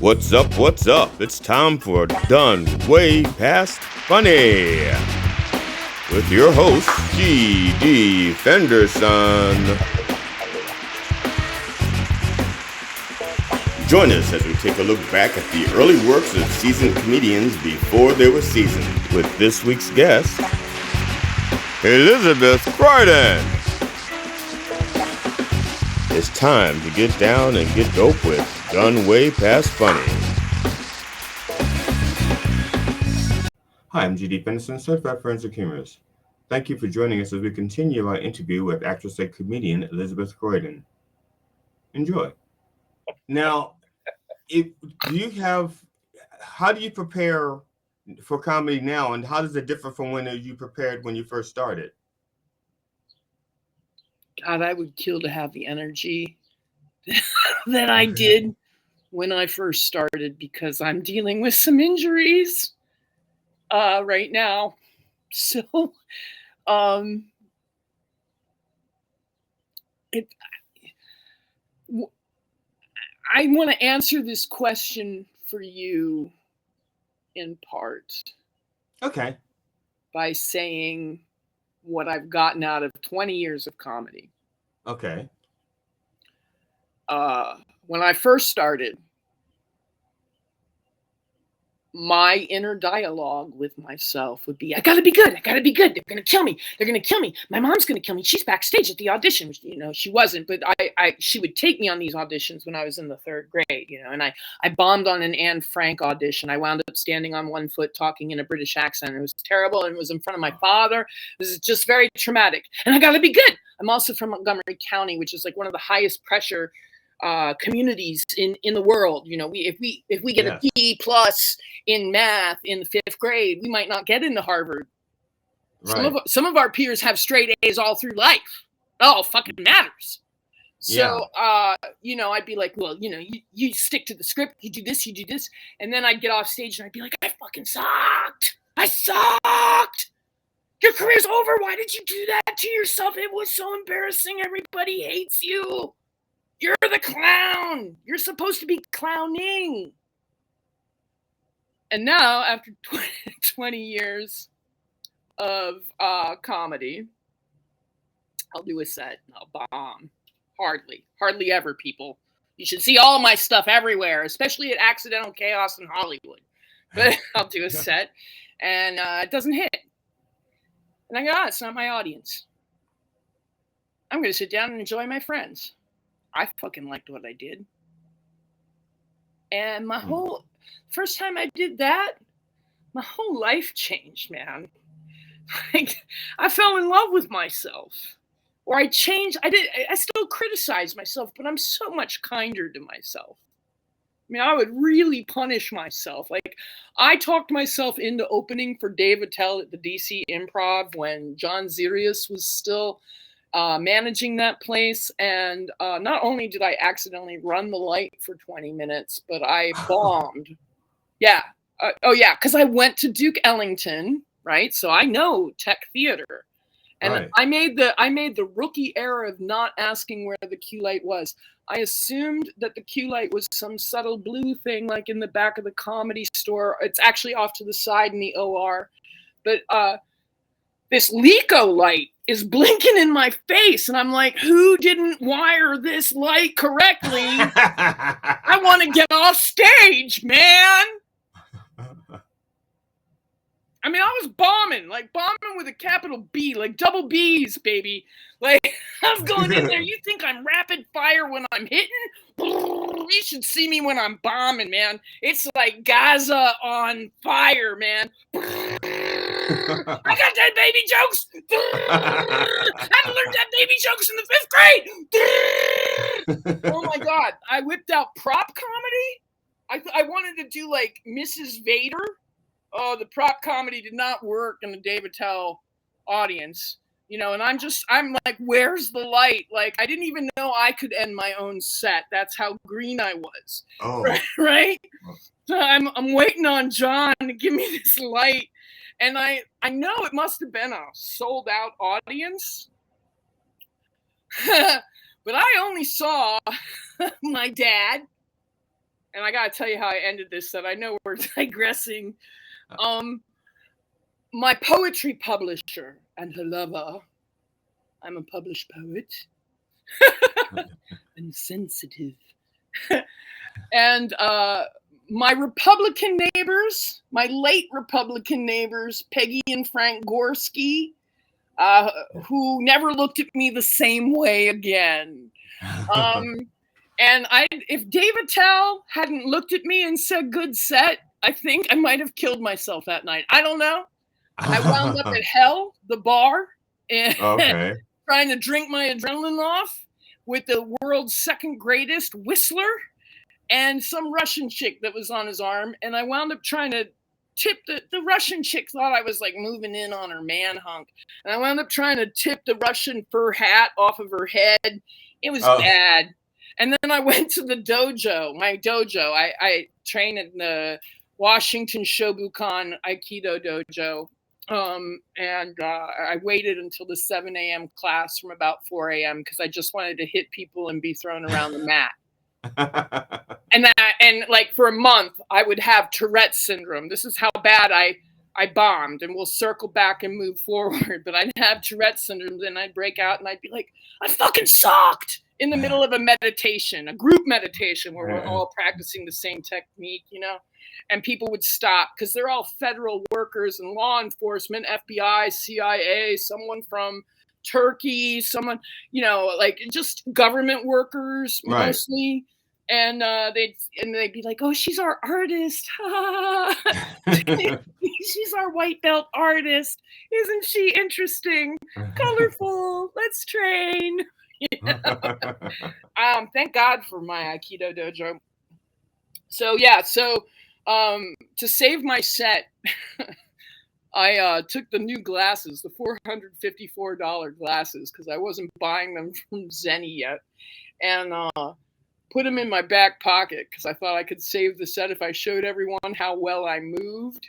What's up, what's up? It's time for Done Way Past Funny with your host, G.D. Fenderson. Join us as we take a look back at the early works of seasoned comedians before they were seasoned with this week's guest, Alice Croydon. It's time to get down and get dope with Done Way Past Funny. Hi, I'm G.D. Fenderson, certified forensic humorist. Thank you for joining us as we continue our interview with actress and comedian Alice Croydon. Enjoy. Now, how do you prepare for comedy now, and how does it differ from when you prepared when you first started? God, I would kill to have the energy that I did when I first started, because I'm dealing with some injuries right now. So I want to answer this question for you in part. Okay. By saying what I've gotten out of 20 years of comedy. Okay. When I first started, my inner dialogue with myself would be, I gotta be good. I gotta be good. They're gonna kill me. They're gonna kill me. My mom's gonna kill me. She's backstage at the audition. You know, she wasn't, but she would take me on these auditions when I was in the third grade, you know, and I bombed on an Anne Frank audition. I wound up standing on one foot talking in a British accent. It was terrible, and it was in front of my father. It was just very traumatic. And I gotta be good. I'm also from Montgomery County, which is like one of the highest pressure communities in the world. You know, if we get a B+ in math in the fifth grade, we might not get into Harvard. Right. Some of our peers have straight A's all through life. Oh, fucking matters. So, you know, I'd be like, well, you know, you stick to the script, you do this, and then I'd get off stage and I'd be like, I fucking sucked. I sucked. Your career's over. Why did you do that to yourself? It was so embarrassing. Everybody hates you. You're the clown. You're supposed to be clowning. And now, after 20 years of comedy, I'll do a set and I'll bomb. Hardly ever, people. You should see all my stuff everywhere, especially at Accidental Chaos in Hollywood. But I'll do a set and it doesn't hit. And I go, it's not my audience. I'm going to sit down and enjoy my friends. I fucking liked what I did. And first time I did that, my whole life changed, man. Like, I fell in love with myself. Or I changed. I still criticize myself, but I'm so much kinder to myself. I mean, I would really punish myself. Like, I talked myself into opening for Dave Attell at the DC Improv when John Zirius was still managing that place, and not only did I accidentally run the light for 20 minutes, but I bombed. Yeah. Because I went to Duke Ellington, right? So I know tech theater, and right. I made the rookie error of not asking where the cue light was. I assumed that the cue light was some subtle blue thing, like in the back of the Comedy Store. It's actually off to the side in the OR, but this Leco light is blinking in my face, and I'm like, who didn't wire this light correctly? I want to get off stage, man. I mean, I was bombing with a capital B, like double B's, baby. Like, I was going in there. You think I'm rapid fire when I'm hitting? You should see me when I'm bombing, man. It's like Gaza on fire, man. I got that baby jokes. I learned that baby jokes in the fifth grade. Oh my God. I whipped out prop comedy. I wanted to do like Mrs. Vader. Oh, the prop comedy did not work in the Dave Attell audience. You know, and I'm like, where's the light? Like, I didn't even know I could end my own set. That's how green I was. Oh. Right? So I'm waiting on John to give me this light. And I know it must have been a sold out audience. But I only saw my dad, and I gotta tell you how I ended this. That I know we're digressing. My poetry publisher and her lover. I'm a published poet. I'm sensitive. And my Republican neighbors, my late Republican neighbors, Peggy and Frank Gorski, who never looked at me the same way again. And if Dave Attell hadn't looked at me and said good set, I think I might have killed myself that night. I don't know. I wound up at Hell, the bar, and trying to drink my adrenaline off with the world's second greatest whistler and some Russian chick that was on his arm. And I wound up trying to tip the Russian chick thought I was like moving in on her man hunk. And I wound up trying to tip the Russian fur hat off of her head. It was bad. And then I went to the dojo, my dojo. I train in the Washington Shobukan Aikido dojo. And I waited until the 7 a.m. class from about 4 a.m. because I just wanted to hit people and be thrown around the mat. And like for a month, I would have Tourette's syndrome. This is how bad I bombed, and we'll circle back and move forward. But I'd have Tourette's syndrome, then I'd break out and I'd be like, I fucking sucked in the middle of a meditation, a group meditation where we're all practicing the same technique, you know? And people would stop because they're all federal workers and law enforcement, FBI, CIA, someone from Turkey, someone, you know, like just government workers mostly. And they'd be like, oh, she's our artist. She's our white belt artist. Isn't she interesting? Colorful. Let's train. Thank God for my Aikido dojo. So yeah, to save my set, I took the new glasses, the $454 glasses, because I wasn't buying them from Zenny yet, and put them in my back pocket because I thought I could save the set if I showed everyone how well I moved.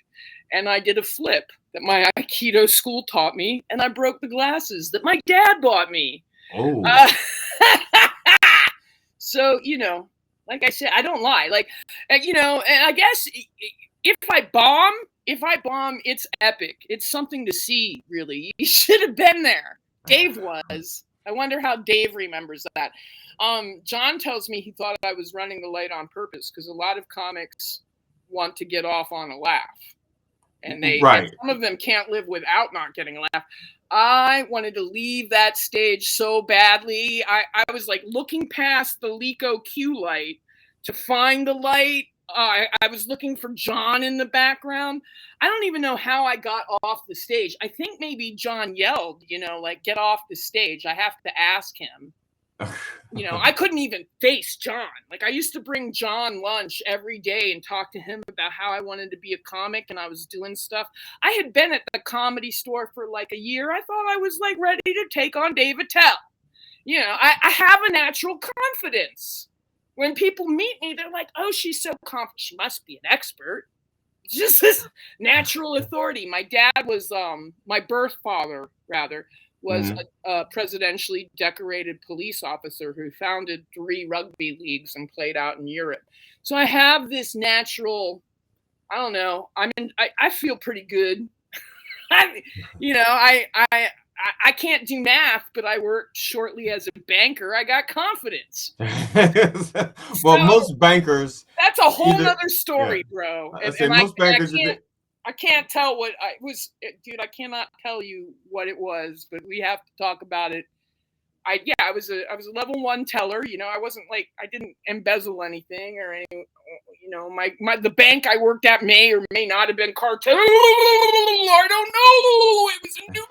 And I did a flip that my Aikido school taught me, and I broke the glasses that my dad bought me. Oh. So, you know, like I said, I don't lie. Like, you know, and I guess if I bomb, it's epic. It's something to see, really. You should have been there. Dave was. I wonder how Dave remembers that. John tells me he thought I was running the light on purpose because a lot of comics want to get off on a laugh. And and some of them can't live without not getting a laugh. I wanted to leave that stage so badly. I was like looking past the Lico cue light to find the light. I was looking for John in the background. I don't even know how I got off the stage. I think maybe John yelled, you know, like, get off the stage. I have to ask him. You know, I couldn't even face John. Like, I used to bring John lunch every day and talk to him about how I wanted to be a comic, and I was doing stuff. I had been at the Comedy Store for like a year. I thought I was like ready to take on Dave Attell. You know, I have a natural confidence. When people meet me, they're like, oh, she's so confident. She must be an expert. Just this natural authority. My dad was, my birth father, rather, was a presidentially decorated police officer who founded 3 rugby leagues and played out in Europe. So I have this natural, I don't know, I feel pretty good. I can't do math, but I worked shortly as a banker. I got confidence. Well, most bankers. That's a whole other story, bro. Most bankers. I can't tell what I was, dude. I cannot tell you what it was, but we have to talk about it. I was a level 1 teller. You know, I wasn't like, I didn't embezzle anything or anything. You know, the bank I worked at may or may not have been cartel. I don't know. It was in New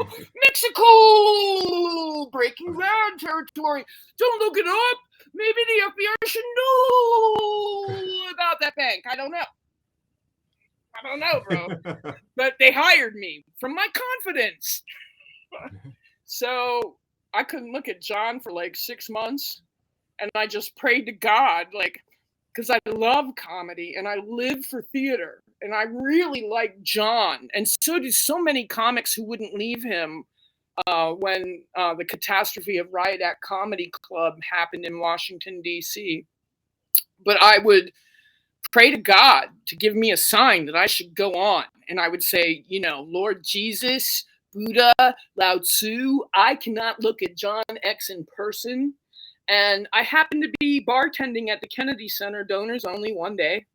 Mexico, breaking ground territory. Don't look it up. Maybe the FBI should know about that bank. I don't know, bro. But they hired me from my confidence. So I couldn't look at John for like 6 months. And I just prayed to God, like, because I love comedy and I live for theater. And I really like John. And so do so many comics who wouldn't leave him when the catastrophe of Riot Act Comedy Club happened in Washington, D.C. But I would pray to God to give me a sign that I should go on. And I would say, Lord Jesus, Buddha, Lao Tzu, I cannot look at John X in person. And I happened to be bartending at the Kennedy Center Donors Only one day.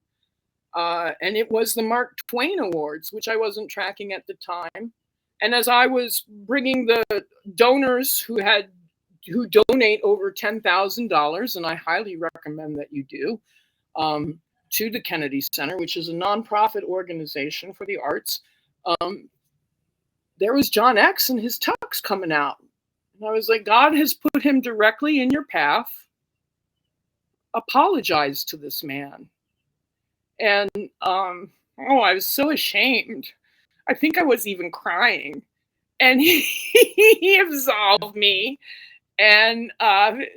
And it was the Mark Twain Awards, which I wasn't tracking at the time. And as I was bringing the donors who donate over $10,000, and I highly recommend that you do, to the Kennedy Center, which is a nonprofit organization for the arts, there was John X and his tux coming out. And I was like, God has put him directly in your path. Apologize to this man. And I was so ashamed. I think I was even crying. And he absolved me and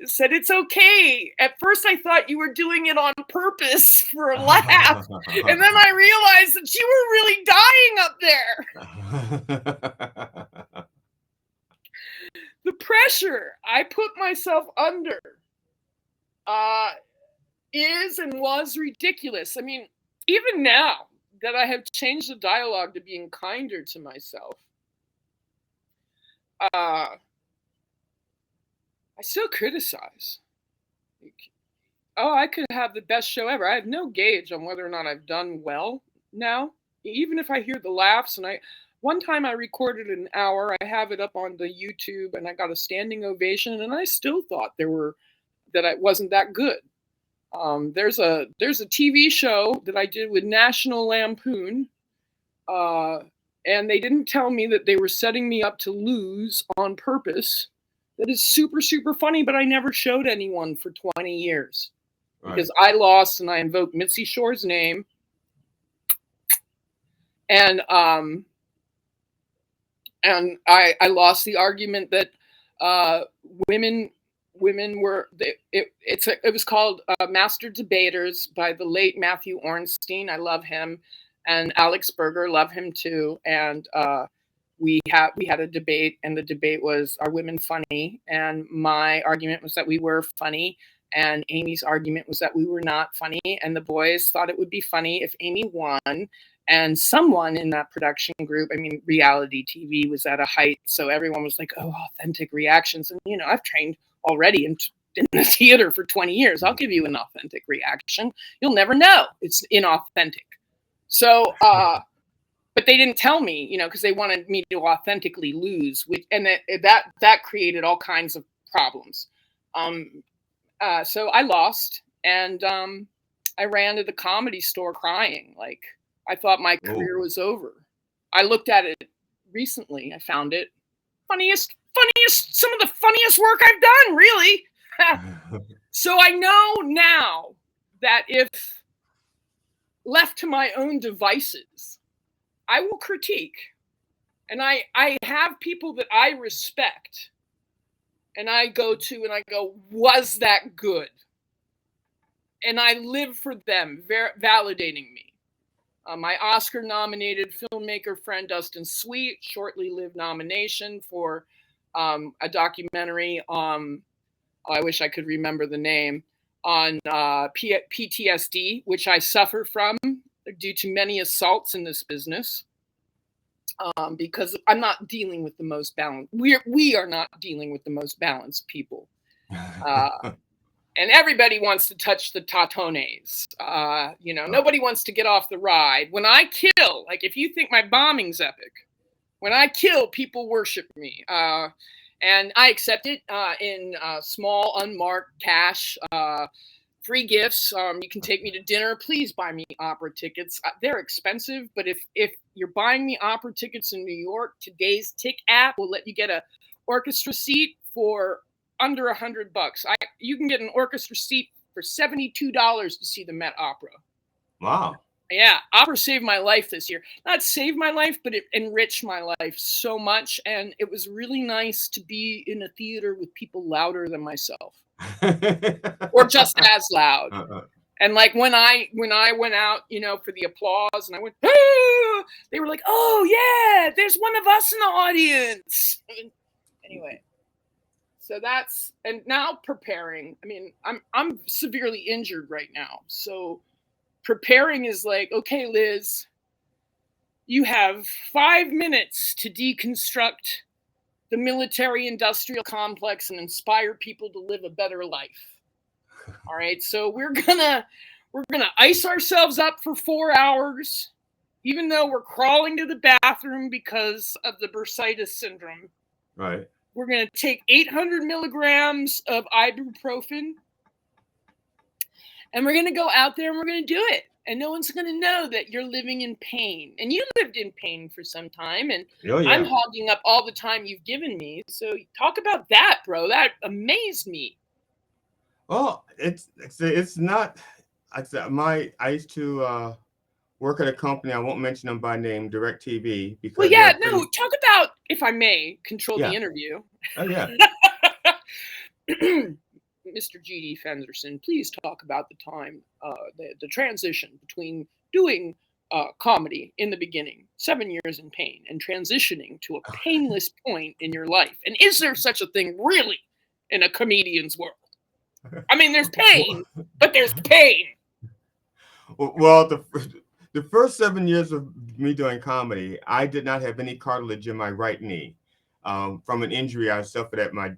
said, it's okay. At first, I thought you were doing it on purpose for a laugh. And then I realized that you were really dying up there. The pressure I put myself under is and was ridiculous. I mean, even now that I have changed the dialogue to being kinder to myself, I still criticize. I could have the best show ever. I have no gauge on whether or not I've done well now, even if I hear the laughs. And one time I recorded an hour. I have it up on the YouTube, and I got a standing ovation. And I still thought that I wasn't that good. There's a TV show that I did with National Lampoon, and they didn't tell me that they were setting me up to lose on purpose. That is super, super funny, but I never showed anyone for 20 years. Right. Because I lost, and I invoked Mitzi Shore's name. And I lost the argument that women were, it was called Master Debaters by the late Matthew Ornstein. I love him. And Alex Berger, love him too. And we had a debate, and the debate was, are women funny? And my argument was that we were funny, and Amy's argument was that we were not funny, and the boys thought it would be funny if Amy won. And someone in that production group, I mean, reality TV was at a height, so everyone was like, oh, authentic reactions. And, I've trained already in the theater for 20 years. I'll give you an authentic reaction. You'll never know it's inauthentic. So, but they didn't tell me, because they wanted me to authentically lose, and that created all kinds of problems. So I lost, and I ran to the Comedy Store crying. Like, I thought my career was over. I looked at it recently. I found it funniest, some of the funniest work I've done, really. So I know now that if left to my own devices, I will critique. And I have people that I respect, and I go to and I go, was that good? And I live for them, validating me. My Oscar-nominated filmmaker friend Dustin Sweet, shortly-lived nomination for a documentary on, I wish I could remember the name, on PTSD, which I suffer from due to many assaults in this business, because I'm not dealing with the most balanced. We are not dealing with the most balanced people. And everybody wants to touch the tatones. Nobody wants to get off the ride. When I kill, like, if you think my bombing's epic, when I kill, people worship me. And I accept it in small, unmarked cash, free gifts. You can take me to dinner. Please buy me opera tickets. They're expensive, but if you're buying me opera tickets in New York, today's Tik app will let you get an orchestra seat for under $100. You can get an orchestra seat for $72 to see the Met Opera. Wow. Yeah, opera saved my life this year. Not saved my life, but it enriched my life so much. And it was really nice to be in a theater with people louder than myself. Or just as loud. And like when I went out, for the applause, and I went, ah! They were like, oh yeah, there's one of us in the audience. Anyway. So and now preparing. I mean, I'm severely injured right now. So preparing is like, okay, Liz, you have 5 minutes to deconstruct the military-industrial complex and inspire people to live a better life. All right, so we're gonna ice ourselves up for 4 hours, even though we're crawling to the bathroom because of the bursitis syndrome. Right. We're gonna take 800 milligrams of ibuprofen, and we're gonna go out there and we're gonna do it. And no one's gonna know that you're living in pain. And you lived in pain for some time, and Oh I'm yeah. hogging up all the time you've given me. So talk about that, bro. That amazed me. Well, it's not. I used to work at a company. I won't mention them by name, DirecTV, Well, because yeah, they're no, pretty. talk about, if I may, control the Yeah. interview. Oh yeah. Mr. G.D. Fenderson, please talk about the time, the transition between doing comedy in the beginning, 7 years in pain, and transitioning to a painless point in your life. And is there such a thing really in a comedian's world? I mean, there's pain, but there's pain. Well, the first 7 years of me doing comedy, I did not have any cartilage in my right knee from an injury I suffered at my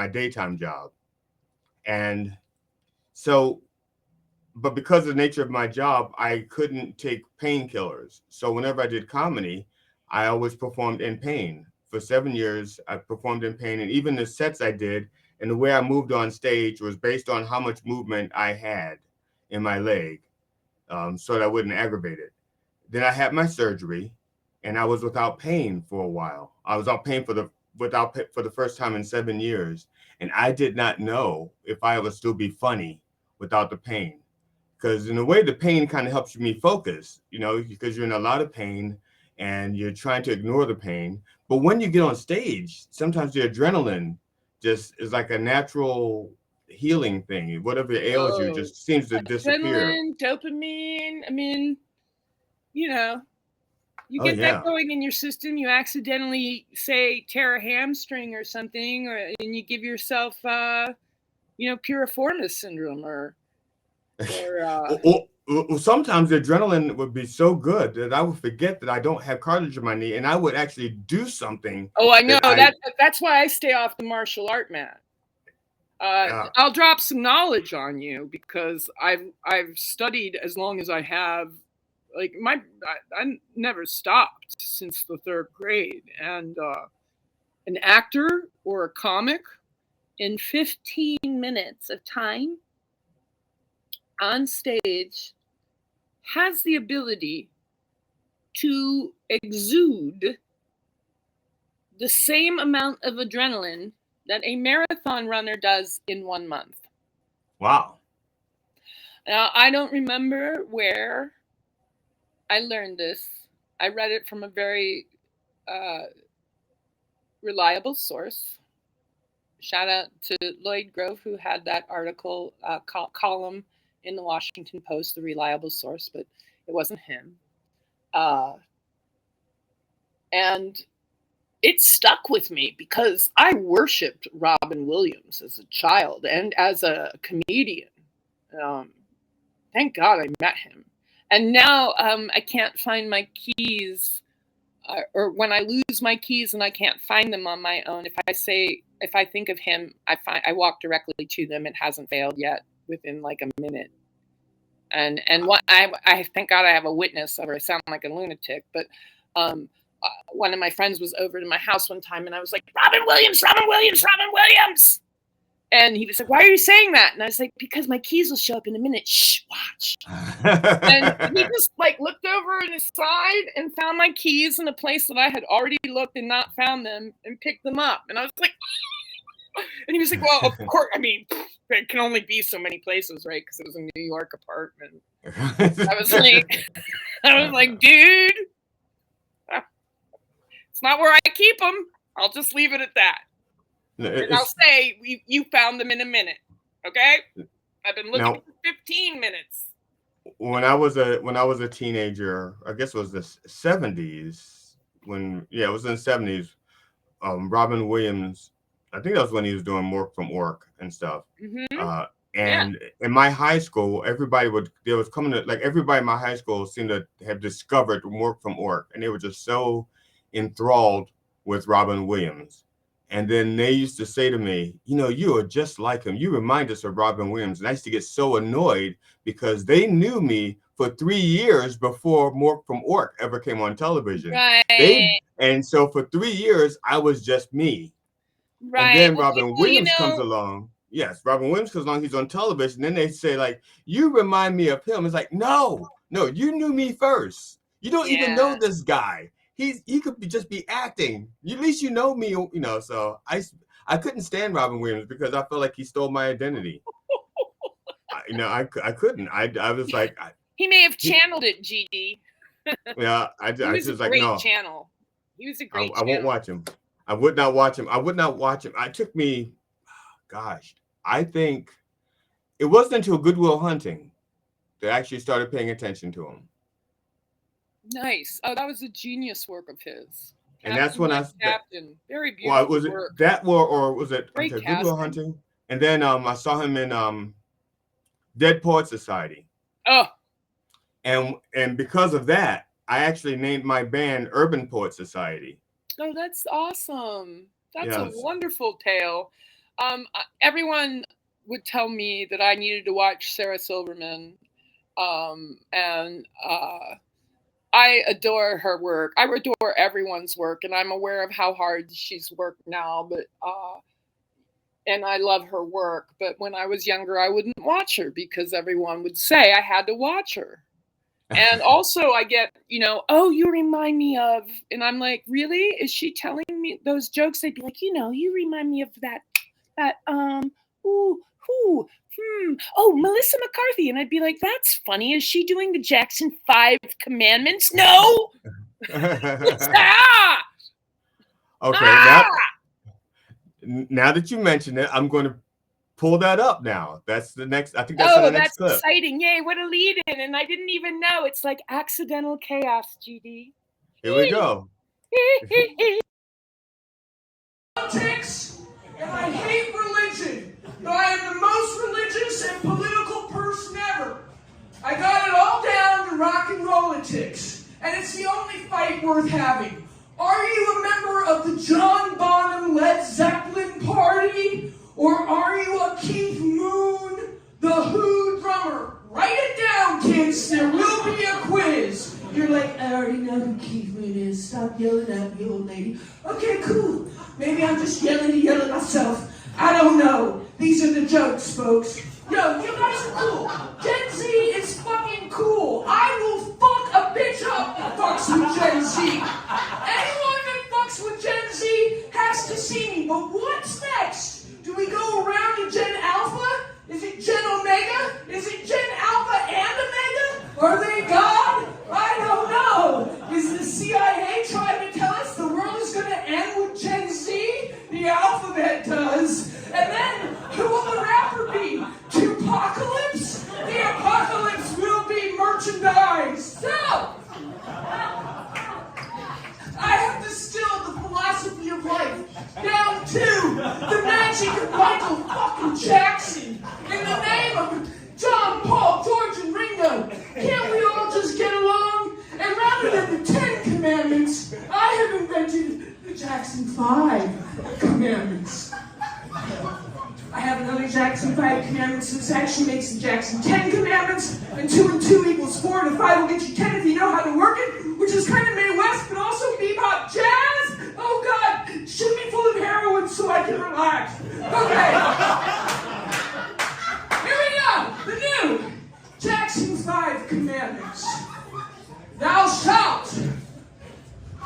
daytime job. And so, but because of the nature of my job, I couldn't take painkillers. So whenever I did comedy, I always performed in pain. For 7 years, I performed in pain. And even the sets I did and the way I moved on stage was based on how much movement I had in my leg, so that I wouldn't aggravate it. Then I had my surgery and I was without pain for a while. I was without pain for the first time in 7 years. And I did not know if I would still be funny without the pain. Because in a way, the pain kind of helps me focus, because you're in a lot of pain and you're trying to ignore the pain. But when you get on stage, sometimes the adrenaline just is like a natural healing thing. Whatever ails you Oh, just seems to disappear. adrenaline, dopamine. I mean, you Oh get that yeah. going in your system, you accidentally say tear a hamstring or something, and you give yourself piriformis syndrome or Sometimes the adrenaline would be so good that I would forget that I don't have cartilage in my knee, and I would actually do something oh, I know that I. that's why I stay off the martial art mat. Uh, I'll drop some knowledge on you because I've studied as long as I have. Like I never stopped since the 3rd grade, and an actor or a comic in 15 minutes of time on stage has the ability to exude the same amount of adrenaline that a marathon runner does in 1 month. wow. Now, I don't remember where I learned this. I read it from a very reliable source. Shout out to Lloyd Grove, who had that article column in the Washington Post, the reliable source, but it wasn't him. And it stuck with me because I worshipped Robin Williams as a child and as a comedian. Thank God I met him. And now I can't find my keys, or when I lose my keys and I can't find them on my own. If I think of him, I walk directly to them. It hasn't failed yet within like a minute. And what I thank God I have a witness, or I sound like a lunatic, but one of my friends was over to my house one time, and I was like, Robin Williams, Robin Williams, Robin Williams. And he was like, why are you saying that? And I was like, because my keys will show up in a minute. Shh, watch. And he just like looked over on his side and found my keys in a place that I had already looked and not found them, and picked them up. And I was like, and he was like, well, of course, I mean, there can only be so many places, right? Because it was a New York apartment. I was like, dude, it's not where I keep them. I'll just leave it at that. And I'll say, you found them in a minute. Okay? I've been looking for 15 minutes. When I was a teenager, I guess it was the 70s, it was in the 70s, Robin Williams, I think that was when he was doing Work from Work and stuff. Mm-hmm. Yeah. And in my high school, everybody in my high school seemed to have discovered Work from Ork, and they were just so enthralled with Robin Williams. And then they used to say to me, you are just like him. You remind us of Robin Williams. And I used to get so annoyed because they knew me for 3 years before Work from Ork ever came on television. Right. And so for 3 years, I was just me. And Right. then Well, Robin people, Williams comes along. Yes, Robin Williams comes along. He's on television. Then they say, like, you remind me of him. It's like, no, you knew me first. You don't even know yeah. this guy. He could just be acting. At least you know me, So I couldn't stand Robin Williams because I felt like he stole my identity. I couldn't. I was like, he may have channeled it, GD. Yeah, He I was a just like, great no, channel. He was a great I won't watch him. I would not watch him. I would not watch him. It took me, gosh, I think it wasn't until Good Will Hunting that I actually started paying attention to him. Nice. Oh, that was a genius work of his. And that's when Captain. Very beautiful was it work. that or was it Great Good Will Hunting? And then I saw him in Dead Poet Society. Oh. And because of that, I actually named my band Urban Poet Society. Oh, that's awesome. That's a wonderful tale. Everyone would tell me that I needed to watch Sarah Silverman. And I adore her work. I adore everyone's work, and I'm aware of how hard she's worked now, but and I love her work. But when I was younger, I wouldn't watch her because everyone would say I had to watch her. And also I get, oh, you remind me of, and I'm like, really? Is she telling me those jokes? They'd be like, you remind me of oh, Melissa McCarthy. And I'd be like, that's funny. Is she doing the Jackson 5 Commandments? No. Okay, now that you mention it, I'm going to pull that up now. That's the next. I think that's the next clip. That's exciting. Yay, what a lead in. And I didn't even know. It's like accidental chaos, GD. Here we go. Politics, and I hate religion, but I am the most religious and political person ever. I got it all down to rock and rollitics, and it's the only fight worth having. Are you a member of the John Bonham Led Zeppelin party? Or are you a Keith Moon, the Who drummer? Write it down, kids. There will be a quiz. You're like, I already know who Keith Moon is. Stop yelling at me, old lady. Okay, cool. Maybe I'm just yelling to yell at myself. I don't know. These are the jokes, folks. Yo, you guys are cool. Gen Z is fucking cool. I will fuck a bitch up that fucks with Gen Z. Anyone that fucks with Gen Z has to see me. But what's next? Do we go around to Gen Alpha? Is it Gen Omega? Is it Gen Alpha and Omega? Are they God? I don't know. Is the CIA trying to tell us the world is going to end with Gen Z? The alphabet does. And then, who will the rapper be? Tupacalypse? The apocalypse will be merchandise. So, I have distilled the philosophy of life down to the magic of Michael fucking Jackson in the name of John, Paul, George, and Ringo. Can't we all just get along? And rather than the 10 commandments, I have invented the Jackson 5 commandments. I have another Jackson 5 commandments. This actually makes the Jackson 10 commandments. And 2 and 2 equals 4, and 5 will get you 10 if you know how to work it, which is kind of Midwest, but also bebop jazz. Oh God, shoot me full of heroin so I can relax. Okay. Here we go. The new Jackson 5 commandments. Thou shalt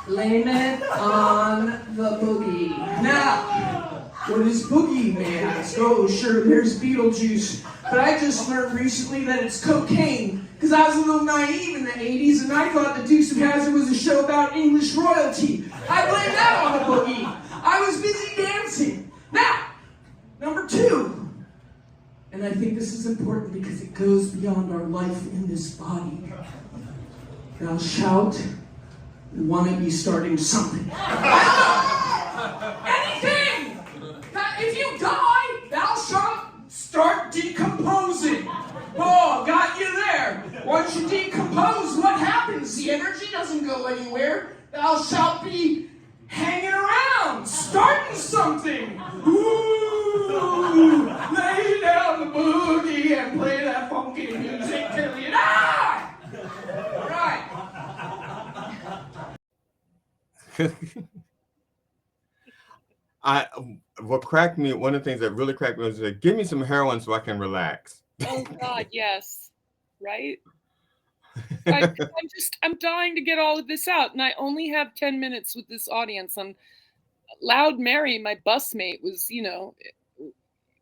blame it on the boogie. Now, what is boogie, man? Oh, sure, there's Beetlejuice. But I just learned recently that it's cocaine. Because I was a little naive in the 80s, and I thought the Dukes of Hazzard was a show about English royalty. I blame that on the boogie. I was busy dancing. Now, number 2. And I think this is important because it goes beyond our life in this body. Thou shalt want to be starting something. Anything! If you die, thou shalt start deep decomposing. Oh, got you there. Once you decompose, what happens? The energy doesn't go anywhere. Thou shalt be hanging around, starting something. Ooh, lay down the boogie and play that funky music till you die. All right. One of the things that really cracked me was like, give me some heroin so I can relax. Oh God, yes, right. I'm dying to get all of this out, and I only have 10 minutes with this audience. And Loud Mary, my busmate, was,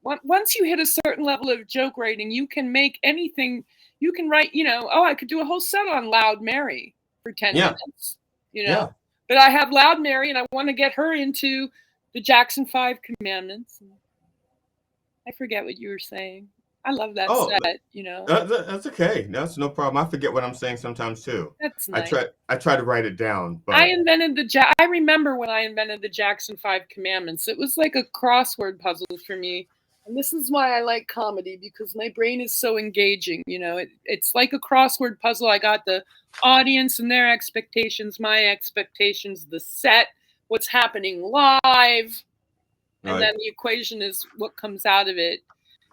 once you hit a certain level of joke writing, you can make anything. You can write, I could do a whole set on Loud Mary for 10 minutes, Yeah. But I have Loud Mary, and I want to get her into the Jackson 5 Commandments. I forget what you were saying. I love that set, That's okay. That's no problem. I forget what I'm saying sometimes too. That's nice. I try to write it down. But I remember when I invented the Jackson 5 Commandments. It was like a crossword puzzle for me. And this is why I like comedy, because my brain is so engaging. It's like a crossword puzzle. I got the audience and their expectations, my expectations, the set, what's happening live. And then the equation is what comes out of it.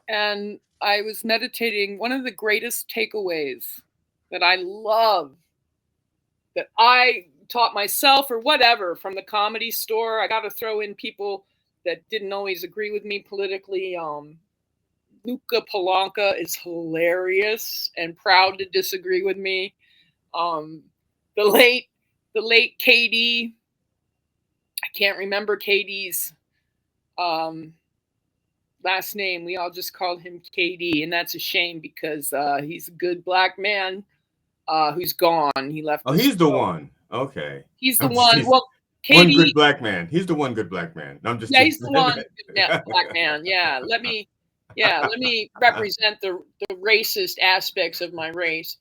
And I was meditating. One of the greatest takeaways that I love, that I taught myself or whatever from the Comedy Store. I got to throw in people that didn't always agree with me politically. Luca Palanca is hilarious and proud to disagree with me. The late KD. I can't remember KD's last name. We all just called him KD, and that's a shame because he's a good black man who's gone. He left. Oh, he's the one. Okay. He's the one. Well, KD, one good black man. He's the one good black man. No, I'm just he's the one black man. Yeah. Let me represent the racist aspects of my race.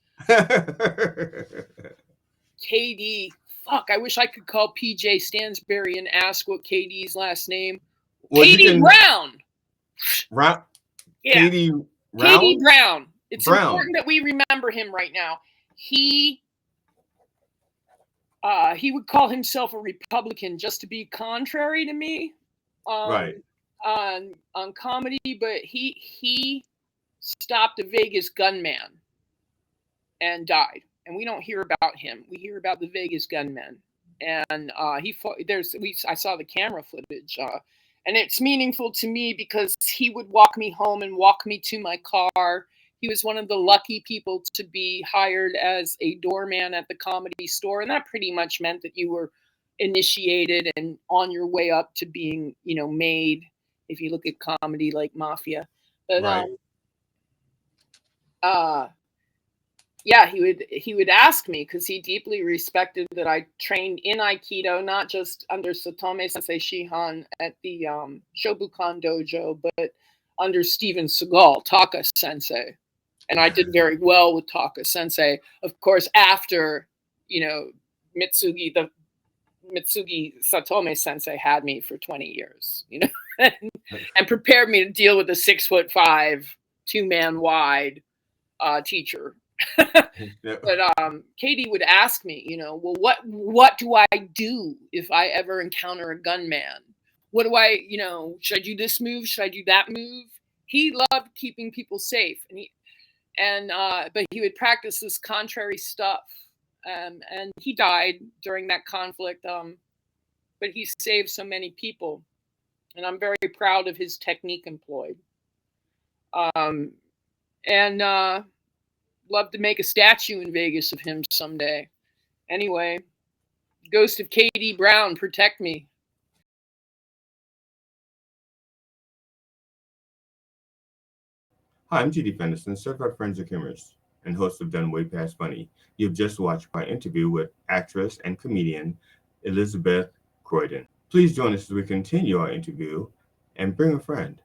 KD. Fuck, I wish I could call PJ Stansberry and ask what KD's last name. Well, KD Brown. Yeah. KD Brown. It's important that we remember him right now. He would call himself a Republican just to be contrary to me, on comedy, but he stopped a Vegas gunman and died, and we don't hear about him. We hear about the Vegas gunman, and I saw the camera footage. And it's meaningful to me because he would walk me home and walk me to my car. He was one of the lucky people to be hired as a doorman at the Comedy Store. And that pretty much meant that you were initiated and on your way up to being, made, if you look at comedy like Mafia. But he would ask me, because he deeply respected that I trained in Aikido, not just under Satome Sensei Shihan at the Shobukan Dojo, but under Steven Seagal, Taka Sensei. And I did very well with Taka Sensei. Of course, after, Mitsugi Satome Sensei had me for 20 years, and prepared me to deal with a 6'5", 2-man wide teacher. But Katie would ask me, well, what do I do if I ever encounter a gunman? What do I, should I do this move? Should I do that move? He loved keeping people safe, but he would practice this contrary stuff. And he died during that conflict. But he saved so many people, and I'm very proud of his technique employed. Love to make a statue in Vegas of him someday. Anyway, ghost of KD Brown, protect me. Hi, I'm GD Fenderson, certified forensic humorist and host of Done Way Past Funny. You've just watched my interview with actress and comedian Alice Croydon. Please join us as we continue our interview and bring a friend.